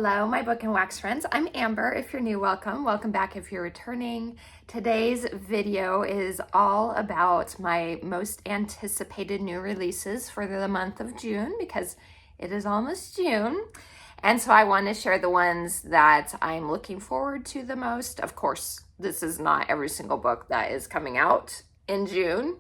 Hello, my book and wax friends. I'm Amber. If you're new, welcome. Welcome back if you're returning. Today's video is all about my most anticipated new releases for the month of June because it is almost June. And so I want to share the ones that I'm looking forward to the most. Of course, this is not every single book that is coming out in June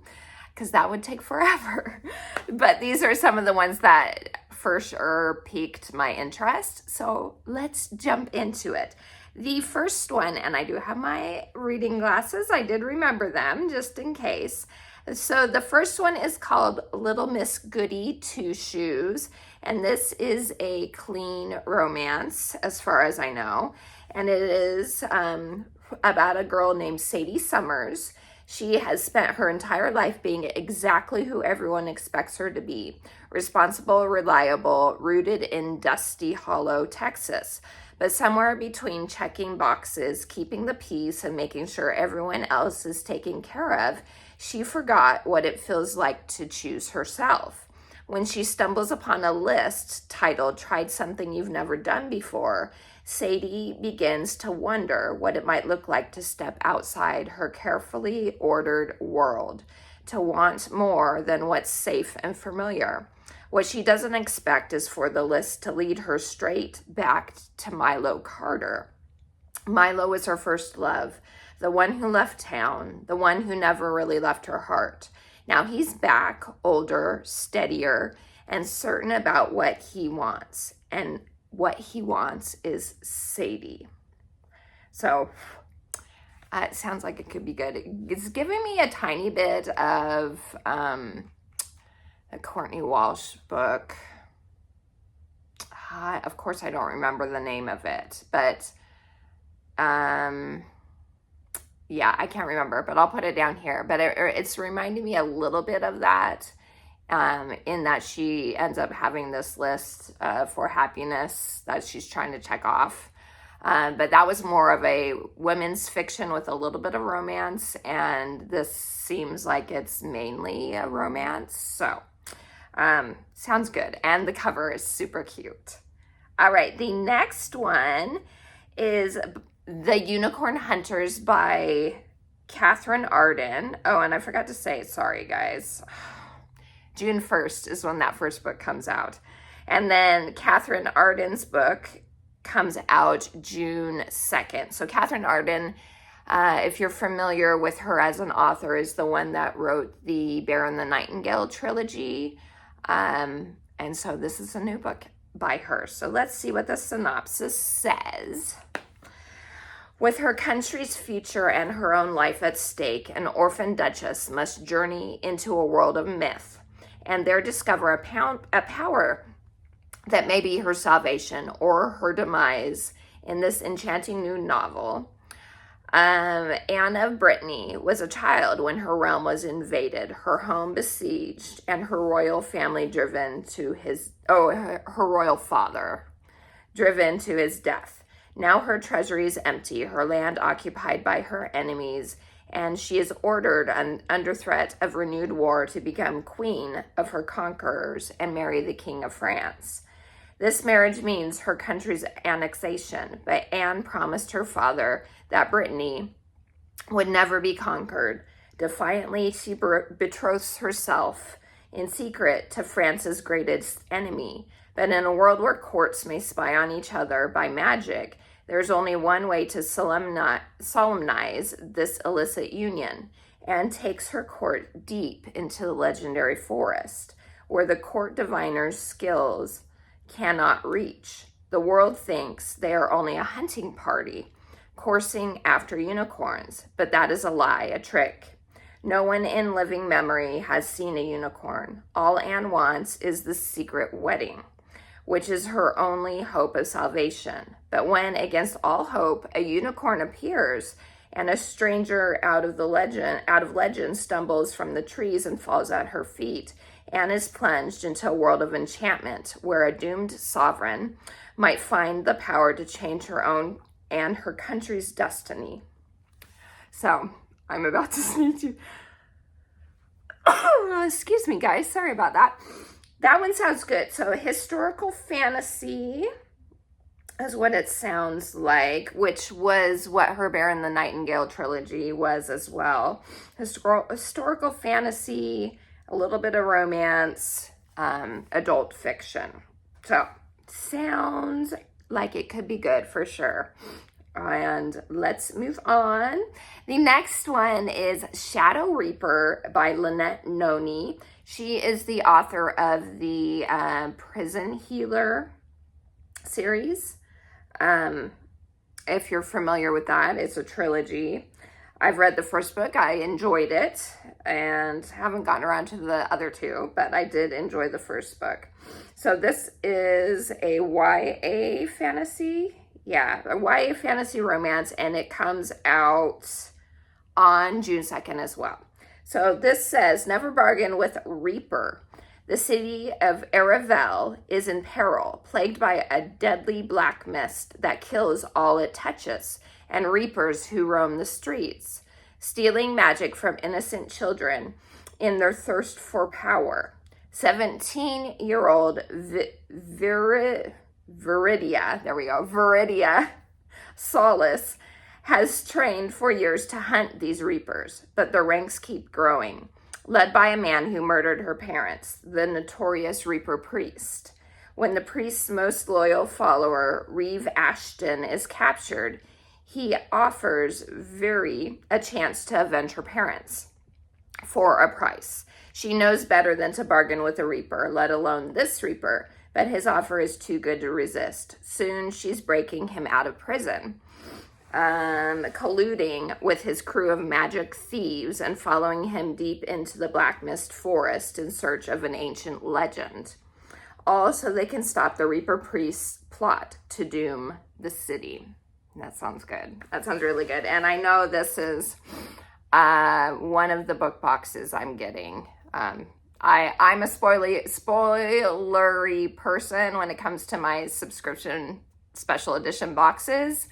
because that would take forever. But these are some of the ones that for sure piqued my interest. So let's jump into it. The first one, and I do have my reading glasses, I did remember them just in case. So the first one is called Little Miss Goody Two Shoes, and this is a clean romance as far as I know, and it is about a girl named Sadie Summers. She has spent her entire life being exactly who everyone expects her to be. Responsible, reliable, rooted in Dusty Hollow, Texas. But somewhere between checking boxes, keeping the peace, and making sure everyone else is taken care of, she forgot what it feels like to choose herself. When she stumbles upon a list titled "Tried Something You've Never Done Before," Sadie begins to wonder what it might look like to step outside her carefully ordered world, to want more than what's safe and familiar. What she doesn't expect is for the list to lead her straight back to Milo Carter. Milo was her first love, the one who left town, the one who never really left her heart. Now he's back, older, steadier, and certain about what he wants. And what he wants is Sadie. So it sounds like it could be good. It's giving me a tiny bit of a Courtney Walsh book. Of course, I don't remember the name of it, but yeah, I can't remember, but I'll put it down here. But it's reminding me a little bit of that. In that she ends up having this list for happiness that she's trying to check off. But that was more of a women's fiction with a little bit of romance, and this seems like it's mainly a romance. So, sounds good. And the cover is super cute. All right, the next one is The Unicorn Hunters by Catherine Arden. Oh, and I forgot to say, sorry guys. June 1st is when that first book comes out. And then Catherine Arden's book comes out June 2nd. So Catherine Arden, if you're familiar with her as an author, is the one that wrote the Bear and the Nightingale trilogy. And so this is a new book by her. So let's see what the synopsis says. With her country's future and her own life at stake, an orphan duchess must journey into a world of myth and there discover a power that may be her salvation or her demise in this enchanting new novel. Anne of Brittany was a child when her realm was invaded, her home besieged, and her royal family her royal father driven to his death. Now her treasury is empty, her land occupied by her enemies, and she is ordered under threat of renewed war to become queen of her conquerors and marry the King of France. This marriage means her country's annexation, but Anne promised her father that Brittany would never be conquered. Defiantly, she betroths herself in secret to France's greatest enemy. But in a world where courts may spy on each other by magic, there's only one way to solemnize this illicit union, and takes her court deep into the legendary forest, where the court diviner's skills cannot reach. The world thinks they are only a hunting party, coursing after unicorns, but that is a lie, a trick. No one in living memory has seen a unicorn. All Anne wants is the secret wedding, which is her only hope of salvation. But when, against all hope, a unicorn appears and a stranger out of legend stumbles from the trees and falls at her feet, Anne is plunged into a world of enchantment where a doomed sovereign might find the power to change her own and her country's destiny. So, I'm about to sneeze you. Excuse me, guys. Sorry about that. That one sounds good. So historical fantasy. is what it sounds like, which was what Her Bear and the Nightingale trilogy was as well. Historical fantasy, a little bit of romance, adult fiction. So, sounds like it could be good for sure. And let's move on. The next one is Shadow Reaper by Lynette Noni. She is the author of the Prison Healer series. If you're familiar with that, it's a trilogy. I've read the first book. I enjoyed it and haven't gotten around to the other two, but I did enjoy the first book. So this is a YA fantasy. Yeah, a YA fantasy romance, and it comes out on June 2nd as well. So this says, never bargain with Reaper. The city of Aravel is in peril, plagued by a deadly black mist that kills all it touches, and reapers who roam the streets, stealing magic from innocent children in their thirst for power. 17-year-old Viridia Solace has trained for years to hunt these reapers, but their ranks keep growing. Led by a man who murdered her parents, the notorious Reaper priest. When the priest's most loyal follower, Reeve Ashton, is captured, he offers Viri a chance to avenge her parents for a price. She knows better than to bargain with a Reaper, let alone this Reaper, but his offer is too good to resist. Soon she's breaking him out of prison, colluding with his crew of magic thieves and following him deep into the Black Mist Forest in search of an ancient legend. All so they can stop the Reaper priest's plot to doom the city. That sounds good. That sounds really good. And I know this is one of the book boxes I'm getting. I'm a spoilery person when it comes to my subscription special edition boxes.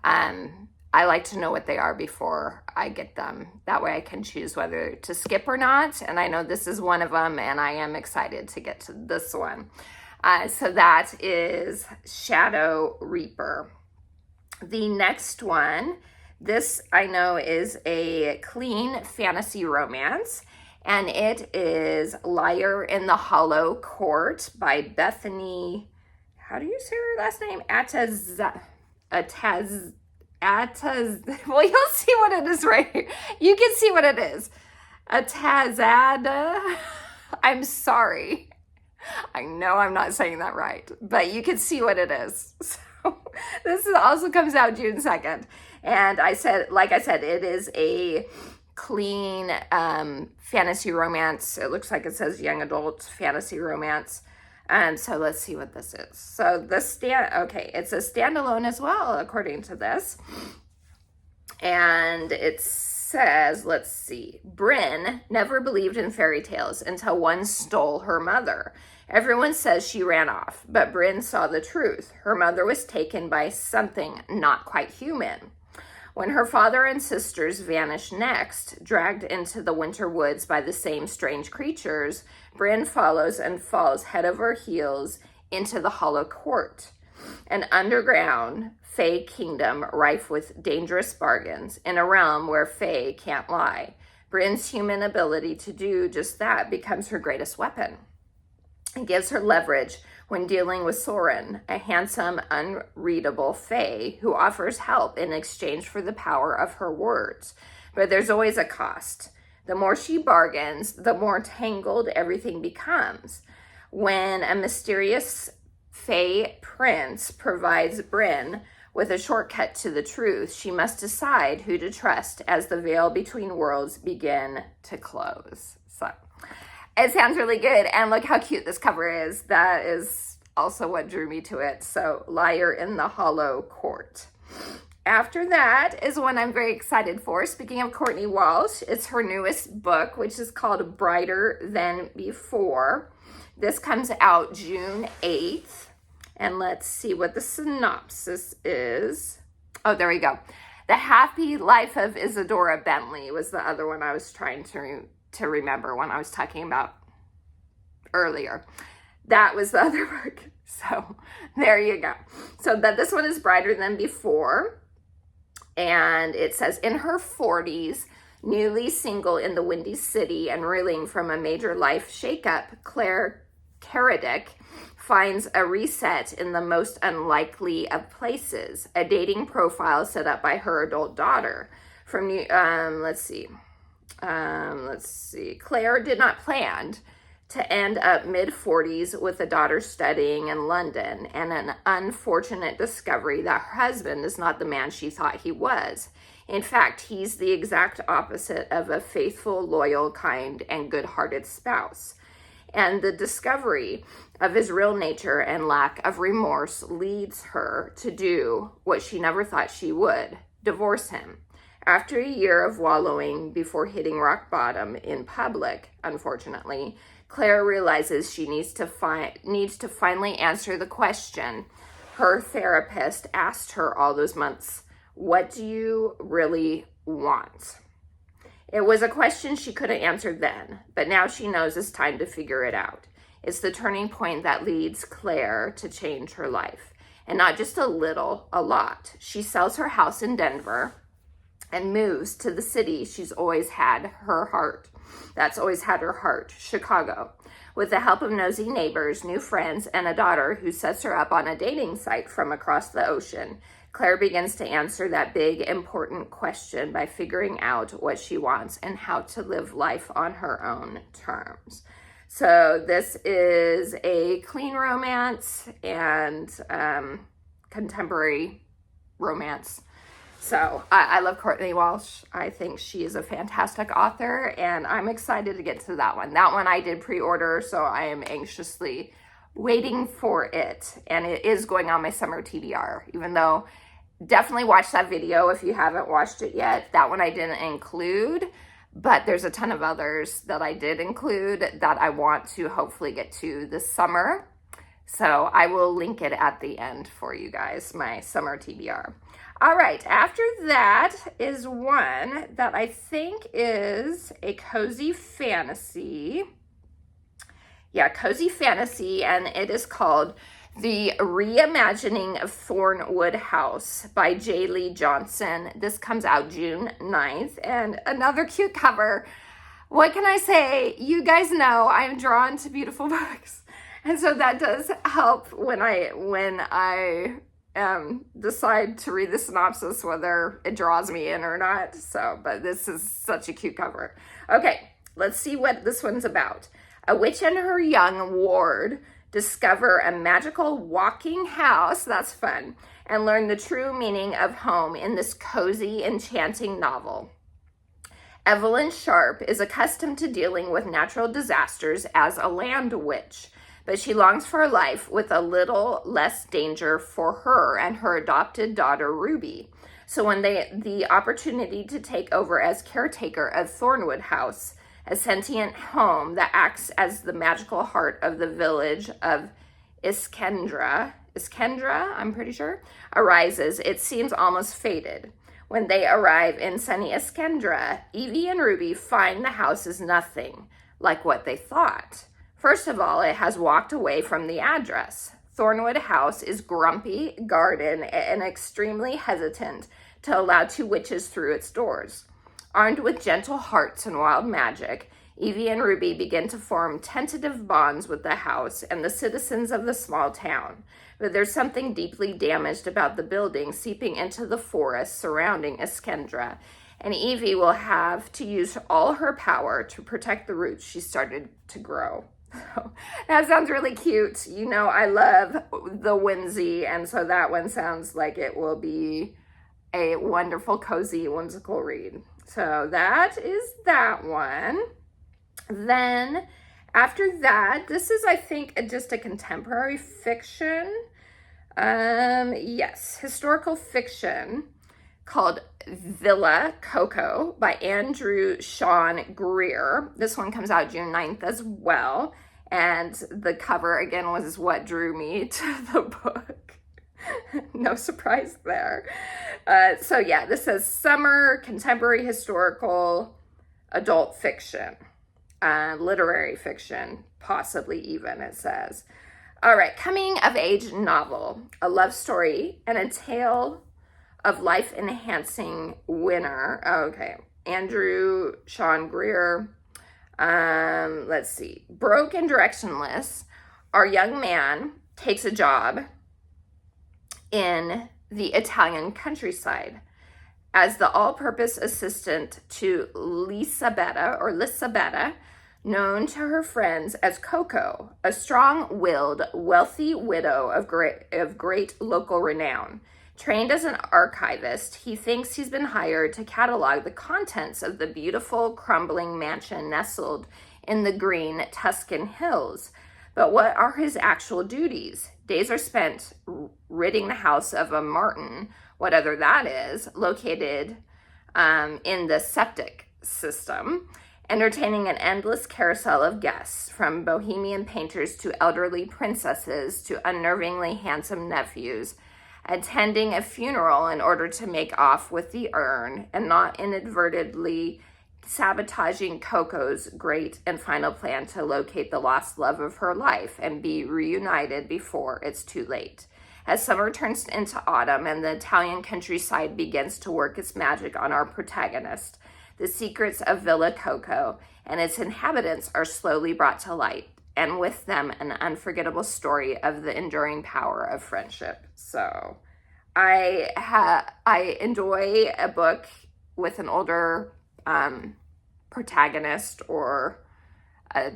I like to know what they are before I get them. That way I can choose whether to skip or not. And I know this is one of them, and I am excited to get to this one. So that is Shadow Reaper. The next one, this I know is a clean fantasy romance, and it is Liar in the Hollow Court by Bethany, how do you say her last name? Well, you'll see what it is right here. You can see what it is. Atazada. I'm sorry. I know I'm not saying that right, but you can see what it is. So this also comes out June 2nd. And like I said, it is a clean fantasy romance. It looks like it says young adult fantasy romance. So let's see what this is. So it's a standalone as well, according to this. And it says, let's see, Bryn never believed in fairy tales until one stole her mother. Everyone says she ran off, but Bryn saw the truth. Her mother was taken by something not quite human. When her father and sisters vanish next, dragged into the winter woods by the same strange creatures, Bryn follows and falls head over heels into the Hollow Court, an underground Fae kingdom rife with dangerous bargains in a realm where Fae can't lie. Bryn's human ability to do just that becomes her greatest weapon. It gives her leverage when dealing with Soren, a handsome, unreadable Fae who offers help in exchange for the power of her words. But there's always a cost. The more she bargains, the more tangled everything becomes. When a mysterious Fae prince provides Bryn with a shortcut to the truth, she must decide who to trust as the veil between worlds begin to close. So it sounds really good, and look how cute this cover is. That is also what drew me to it. So, Liar in the Hollow Court. After that is one I'm very excited for. Speaking of Courtney Walsh, it's her newest book, which is called Brighter Than Before. This comes out June 8th. And let's see what the synopsis is. Oh, there we go. The Happy Life of Isadora Bentley was the other one I was trying to remember when I was talking about earlier. That was the other book. So there you go. So that this one is brighter than before. And it says, in her 40s, newly single in the Windy City and reeling from a major life shakeup, Claire Caradick finds a reset in the most unlikely of places, a dating profile set up by her adult daughter. From let's see, Claire did not plan to end up mid-40s with a daughter studying in London and an unfortunate discovery that her husband is not the man she thought he was. In fact, he's the exact opposite of a faithful, loyal, kind, and good-hearted spouse. And the discovery of his real nature and lack of remorse leads her to do what she never thought she would, divorce him. After a year of wallowing before hitting rock bottom in public, unfortunately, Claire realizes she needs to finally answer the question her therapist asked her all those months: what do you really want? It was a question she couldn't answer then, but now she knows it's time to figure it out. It's the turning point that leads Claire to change her life. And not just a little, a lot. She sells her house in Denver and moves to the city she's always had her heart. That's always had her heart, Chicago. With the help of nosy neighbors, new friends, and a daughter who sets her up on a dating site from across the ocean, Claire begins to answer that big, important question by figuring out what she wants and how to live life on her own terms. So this is a clean romance and contemporary romance. So I love Courtney Walsh. I think she is a fantastic author, and I'm excited to get to that one. That one I did pre-order, so I am anxiously waiting for it. And it is going on my summer TBR, even though definitely watch that video if you haven't watched it yet. That one I didn't include, but there's a ton of others that I did include that I want to hopefully get to this summer. So I will link it at the end for you guys, my summer TBR. All right, after that is one that I think is a cozy fantasy. Yeah, cozy fantasy, and it is called The Reimagining of Thornwood House by J. Lee Johnson. This comes out June 9th, and another cute cover. What can I say? You guys know I'm drawn to beautiful books. And so that does help when I decide to read the synopsis, whether it draws me in or not. So, but this is such a cute cover. Okay, let's see what this one's about. A witch and her young ward discover a magical walking house, that's fun, and learn the true meaning of home in this cozy, enchanting novel. Evelyn Sharp is accustomed to dealing with natural disasters as a land witch, but she longs for a life with a little less danger for her and her adopted daughter, Ruby. So when the opportunity to take over as caretaker of Thornwood House, a sentient home that acts as the magical heart of the village of Iskendra, I'm pretty sure, arises, it seems almost fated. When they arrive in sunny Iskendra, Evie and Ruby find the house is nothing like what they thought. First of all, it has walked away from the address. Thornwood House is grumpy, guarded, and extremely hesitant to allow two witches through its doors. Armed with gentle hearts and wild magic, Evie and Ruby begin to form tentative bonds with the house and the citizens of the small town. But there's something deeply damaged about the building seeping into the forest surrounding Iskendra, and Evie will have to use all her power to protect the roots she started to grow. That sounds really cute. You know, I love the whimsy, and so that one sounds like it will be a wonderful, cozy, whimsical read. So that is that one. Then after that, this is, I think, just a contemporary fiction. Yes, historical fiction called Villa Coco by Andrew Sean Greer. This one comes out June 9th as well. And the cover, again, was what drew me to the book. No surprise there. So yeah, this says summer, contemporary, historical, adult fiction, literary fiction, possibly even, it says. All right, coming of age novel, a love story and a tale of life enhancing winner. Okay, Andrew Sean Greer. Let's see. Broke and directionless, our young man takes a job in the Italian countryside as the all-purpose assistant to Lisabetta, known to her friends as Coco, a strong-willed, wealthy widow of great local renown. Trained as an archivist, he thinks he's been hired to catalog the contents of the beautiful, crumbling mansion nestled in the green Tuscan hills. But what are his actual duties? Days are spent ridding the house of a Martin, whatever that is, located in the septic system, entertaining an endless carousel of guests, from bohemian painters to elderly princesses to unnervingly handsome nephews, attending a funeral in order to make off with the urn and not inadvertently sabotaging Coco's great and final plan to locate the lost love of her life and be reunited before it's too late. As summer turns into autumn and the Italian countryside begins to work its magic on our protagonist, the secrets of Villa Coco and its inhabitants are slowly brought to light, and with them an unforgettable story of the enduring power of friendship. So I enjoy a book with an older protagonist or a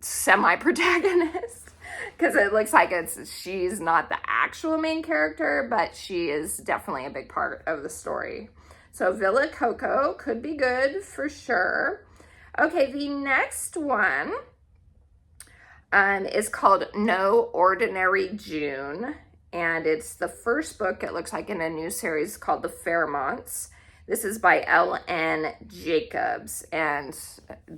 semi-protagonist, because it looks like she's not the actual main character, but she is definitely a big part of the story. So Villa Coco could be good for sure. Okay, the next one is called No Ordinary June, and it's the first book, it looks like, in a new series called The Fairmonts. This is by L.N. Jacobs, and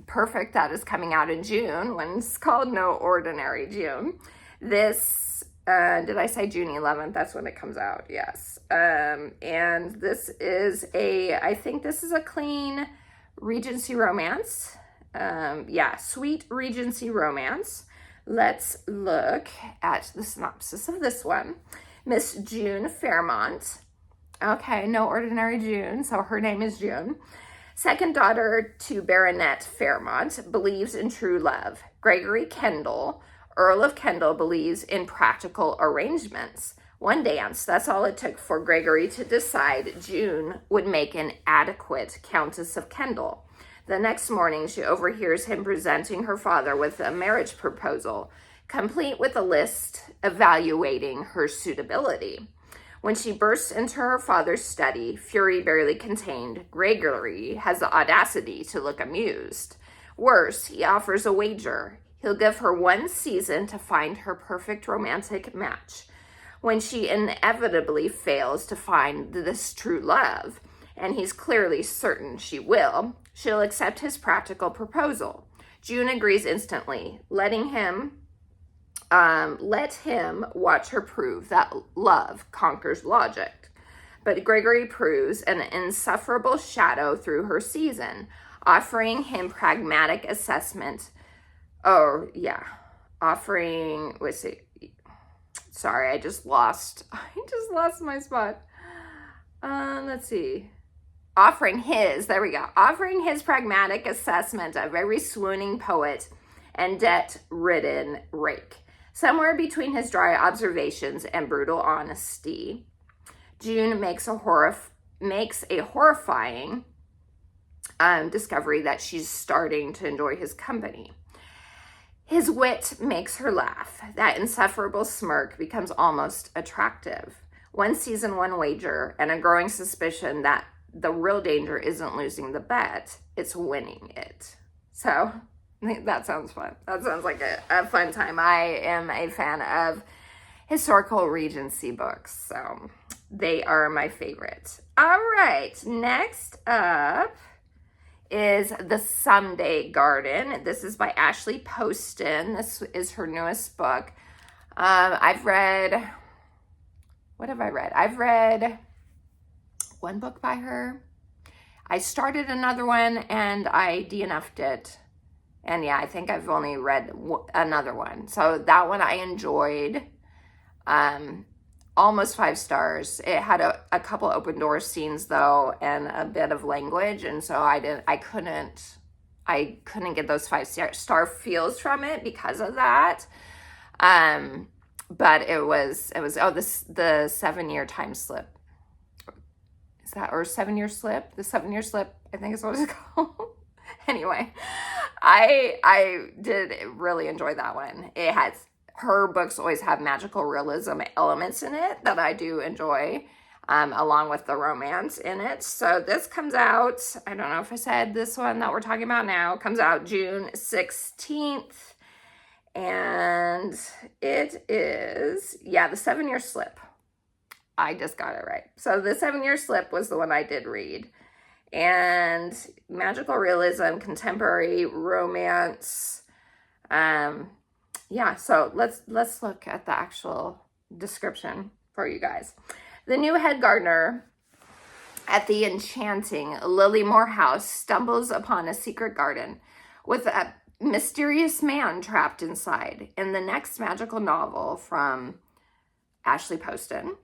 perfect, that is coming out in June when it's called No Ordinary June. This, did I say June 11th? That's when it comes out, yes. And this is I think this is a clean Regency romance. Yeah, sweet Regency romance. Let's look at the synopsis of this one. Miss June Fairmont. Okay, No Ordinary June, so her name is June. Second daughter to Baronet Fairmont, believes in true love. Gregory Kendall, Earl of Kendall, believes in practical arrangements. One dance, that's all it took for Gregory to decide June would make an adequate Countess of Kendall. The next morning, she overhears him presenting her father with a marriage proposal, complete with a list evaluating her suitability. When she bursts into her father's study, fury barely contained, Gregory has the audacity to look amused. Worse, he offers a wager. He'll give her 1 season to find her perfect romantic match. When she inevitably fails to find this true love, and he's clearly certain she will, she'll accept his practical proposal. June agrees instantly, let him watch her prove that love conquers logic. But Gregory proves an insufferable shadow through her season, offering him pragmatic assessment. Let's see. Sorry, I just lost my spot. Let's see. Offering his pragmatic assessment of every swooning poet and debt-ridden rake. Somewhere between his dry observations and brutal honesty, June makes a horrifying discovery that she's starting to enjoy his company. His wit makes her laugh. That insufferable smirk becomes almost attractive. 1 season, 1 wager, and a growing suspicion that the real danger isn't losing the bet, it's winning it. So that sounds fun. That sounds like a fun time. I am a fan of historical Regency books, so they are my favorite. All right, next up is The Someday Garden. This is by Ashley Poston. This is her newest book. I've read 1 book by her. I started another one and I DNF'd it. And yeah, I think I've only read another one. So that one I enjoyed. Almost 5 stars. It had a couple open door scenes though, and a bit of language, and so I couldn't get those 5 star feels from it because of that. But it was the 7-year time slip. Is that, or 7-year slip? The 7-year slip, I think is what it's called. Anyway, I did really enjoy that one. Her books always have magical realism elements in it that I do enjoy, along with the romance in it. So this comes out, I don't know if I said this one that we're talking about now, comes out June 16th. And it is, the 7-year slip. I just got it right. So the 7-year slip was the one I did read. And magical realism, contemporary romance. So let's look at the actual description for you guys. The new head gardener at the enchanting Lilymore House stumbles upon a secret garden with a mysterious man trapped inside, in the next magical novel from Ashley Poston.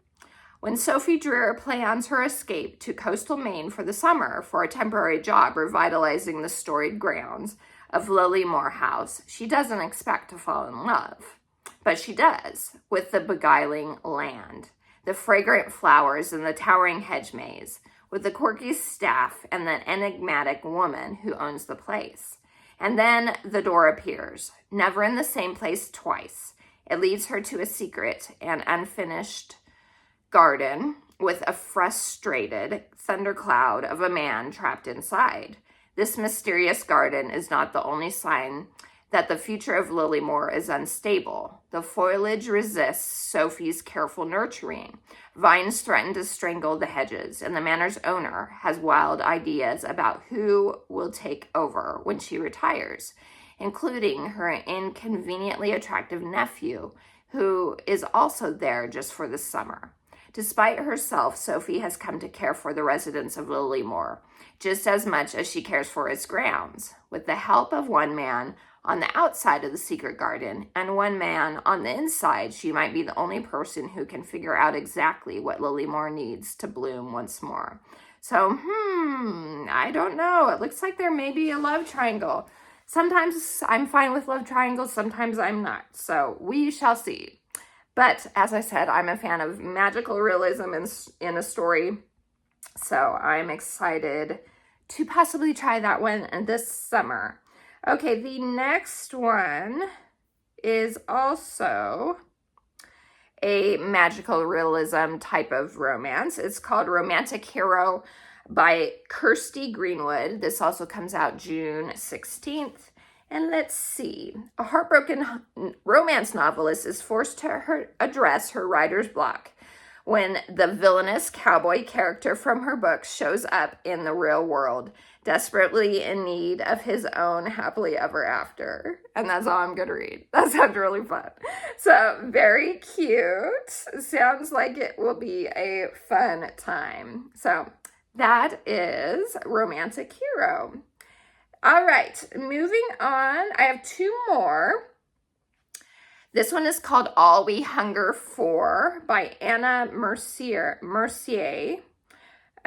When Sophie Dreer plans her escape to coastal Maine for the summer for a temporary job revitalizing the storied grounds of Lilymore House, she doesn't expect to fall in love. But she does, with the beguiling land, the fragrant flowers and the towering hedge maze, with the quirky staff and the enigmatic woman who owns the place. And then the door appears, never in the same place twice. It leads her to a secret and unfinished garden with a frustrated thundercloud of a man trapped inside. This mysterious garden is not the only sign that the future of Lilymore is unstable. The foliage resists Sophie's careful nurturing. Vines threaten to strangle the hedges, and the manor's owner has wild ideas about who will take over when she retires, including her inconveniently attractive nephew, who is also there just for the summer. Despite herself, Sophie has come to care for the residents of Lilymore, just as much as she cares for its grounds. With the help of one man on the outside of the secret garden and one man on the inside, she might be the only person who can figure out exactly what Lilymore needs to bloom once more. So, I don't know. It looks like there may be a love triangle. Sometimes I'm fine with love triangles, sometimes I'm not. So we shall see. But as I said, I'm a fan of magical realism in a story. So I'm excited to possibly try that one this summer. Okay, the next one is also a magical realism type of romance. It's called Romantic Hero by Kirsty Greenwood. This also comes out June 16th. And let's see, a heartbroken romance novelist is forced to address her writer's block when the villainous cowboy character from her book shows up in the real world, desperately in need of his own happily ever after. And that's all I'm going to read. That sounds really fun. So very cute. Sounds like it will be a fun time. So that is Romantic Hero. All right, moving on. I have 2 more. This one is called All We Hunger For by Anna Mercier.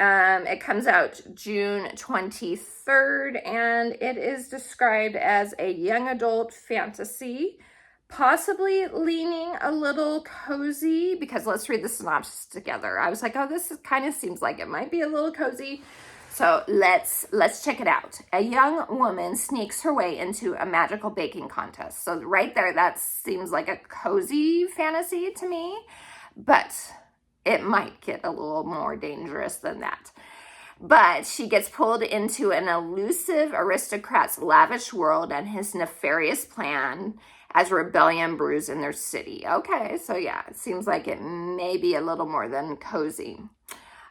It comes out June 23rd, and it is described as a young adult fantasy, possibly leaning a little cozy, because let's read the synopsis together. I was like, oh, this kind of seems like it might be a little cozy. So let's check it out. A young woman sneaks her way into a magical baking contest. So right there, that seems like a cozy fantasy to me, but it might get a little more dangerous than that. But she gets pulled into an elusive aristocrat's lavish world and his nefarious plan as rebellion brews in their city. Okay, so yeah, it seems like it may be a little more than cozy.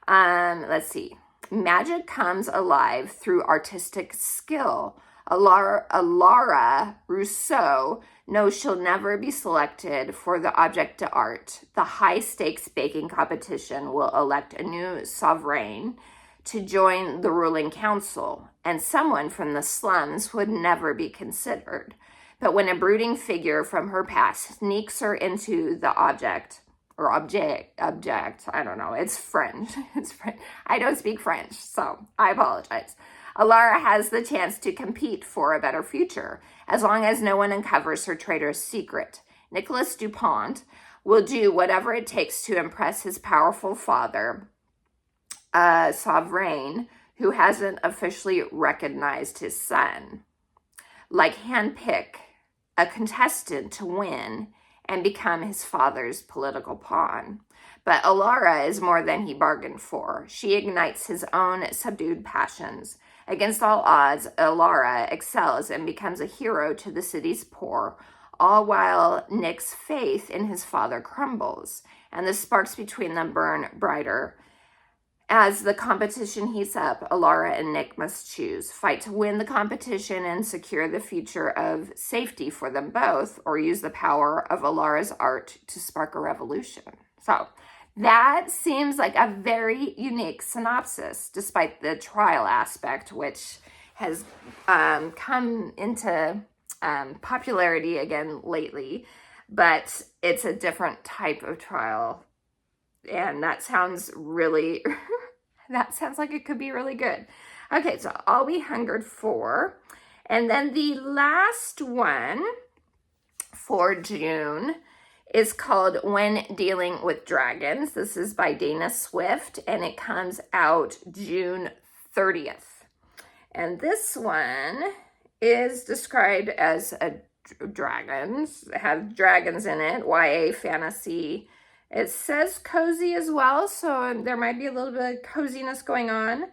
Let's see. Magic comes alive through artistic skill. Alara Rousseau knows she'll never be selected for the object d'art. The high-stakes baking competition will elect a new sovereign to join the ruling council, and someone from the slums would never be considered. But when a brooding figure from her past sneaks her into the object, I don't know, it's French. It's French. I don't speak French, so I apologize. Alara has the chance to compete for a better future, as long as no one uncovers her traitorous secret. Nicholas Dupont will do whatever it takes to impress his powerful father, Sovereign, who hasn't officially recognized his son. Like handpick a contestant to win and become his father's political pawn. But Alara is more than he bargained for. She ignites his own subdued passions. Against all odds, Alara excels and becomes a hero to the city's poor, all while Nick's faith in his father crumbles, and the sparks between them burn brighter. As the competition heats up, Alara and Nick must choose: fight to win the competition and secure the future of safety for them both, or use the power of Alara's art to spark a revolution. So that seems like a very unique synopsis, despite the trial aspect, which has come into popularity again lately. But it's a different type of trial. And that sounds really, that sounds like it could be really good. Okay, so All We Hungered For. And then the last one for June is called When Dealing with Dragons. This is by Dana Swift, and it comes out June 30th. And this one is described as dragons, have dragons in it, YA fantasy. It says cozy as well, so there might be a little bit of coziness going on,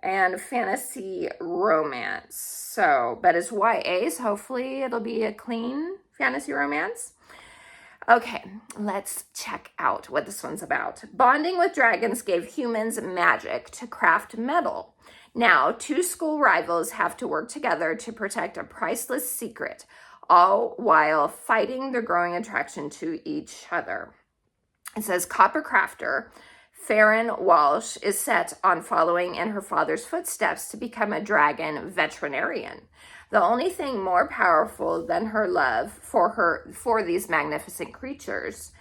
and fantasy romance. So, but it's YA, so hopefully it'll be a clean fantasy romance. Okay, let's check out what this one's about. Bonding with dragons gave humans magic to craft metal. Now, two school rivals have to work together to protect a priceless secret, all while fighting their growing attraction to each other. It says copper crafter Farron Walsh is set on following in her father's footsteps to become a dragon veterinarian. The only thing more powerful than her love for these magnificent creatures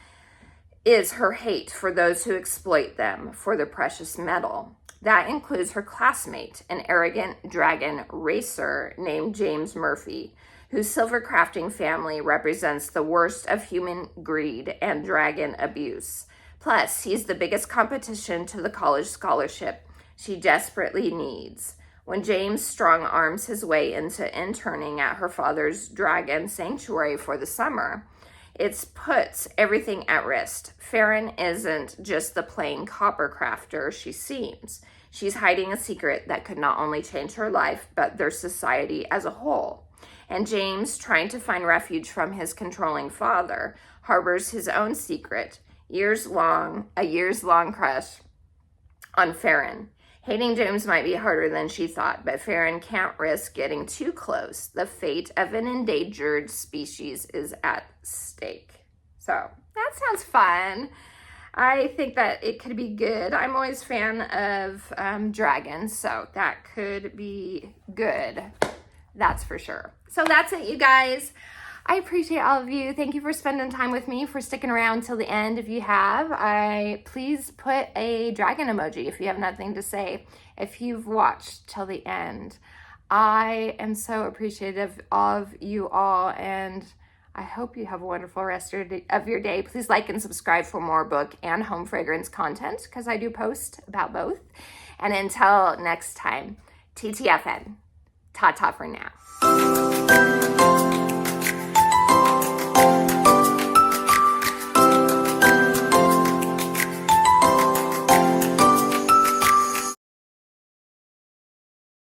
is her hate for those who exploit them for their precious metal. That includes her classmate, an arrogant dragon racer named James Murphy, whose silver crafting family represents the worst of human greed and dragon abuse. Plus, he's the biggest competition to the college scholarship she desperately needs. When James strong-arms his way into interning at her father's dragon sanctuary for the summer, it puts everything at risk. Farron isn't just the plain copper crafter she seems. She's hiding a secret that could not only change her life, but their society as a whole. And James, trying to find refuge from his controlling father, harbors his own secret, a years-long crush on Farron. Hating James might be harder than she thought, but Farron can't risk getting too close. The fate of an endangered species is at stake. So that sounds fun. I think that it could be good. I'm always a fan of dragons, so that could be good. That's for sure. So that's it, you guys. I appreciate all of you. Thank you for spending time with me, for sticking around till the end. If you have, please put a dragon emoji if you have nothing to say, if you've watched till the end. I am so appreciative of you all, and I hope you have a wonderful rest of your day. Please like and subscribe for more book and home fragrance content, because I do post about both. And until next time, TTFN. Ta-ta for now.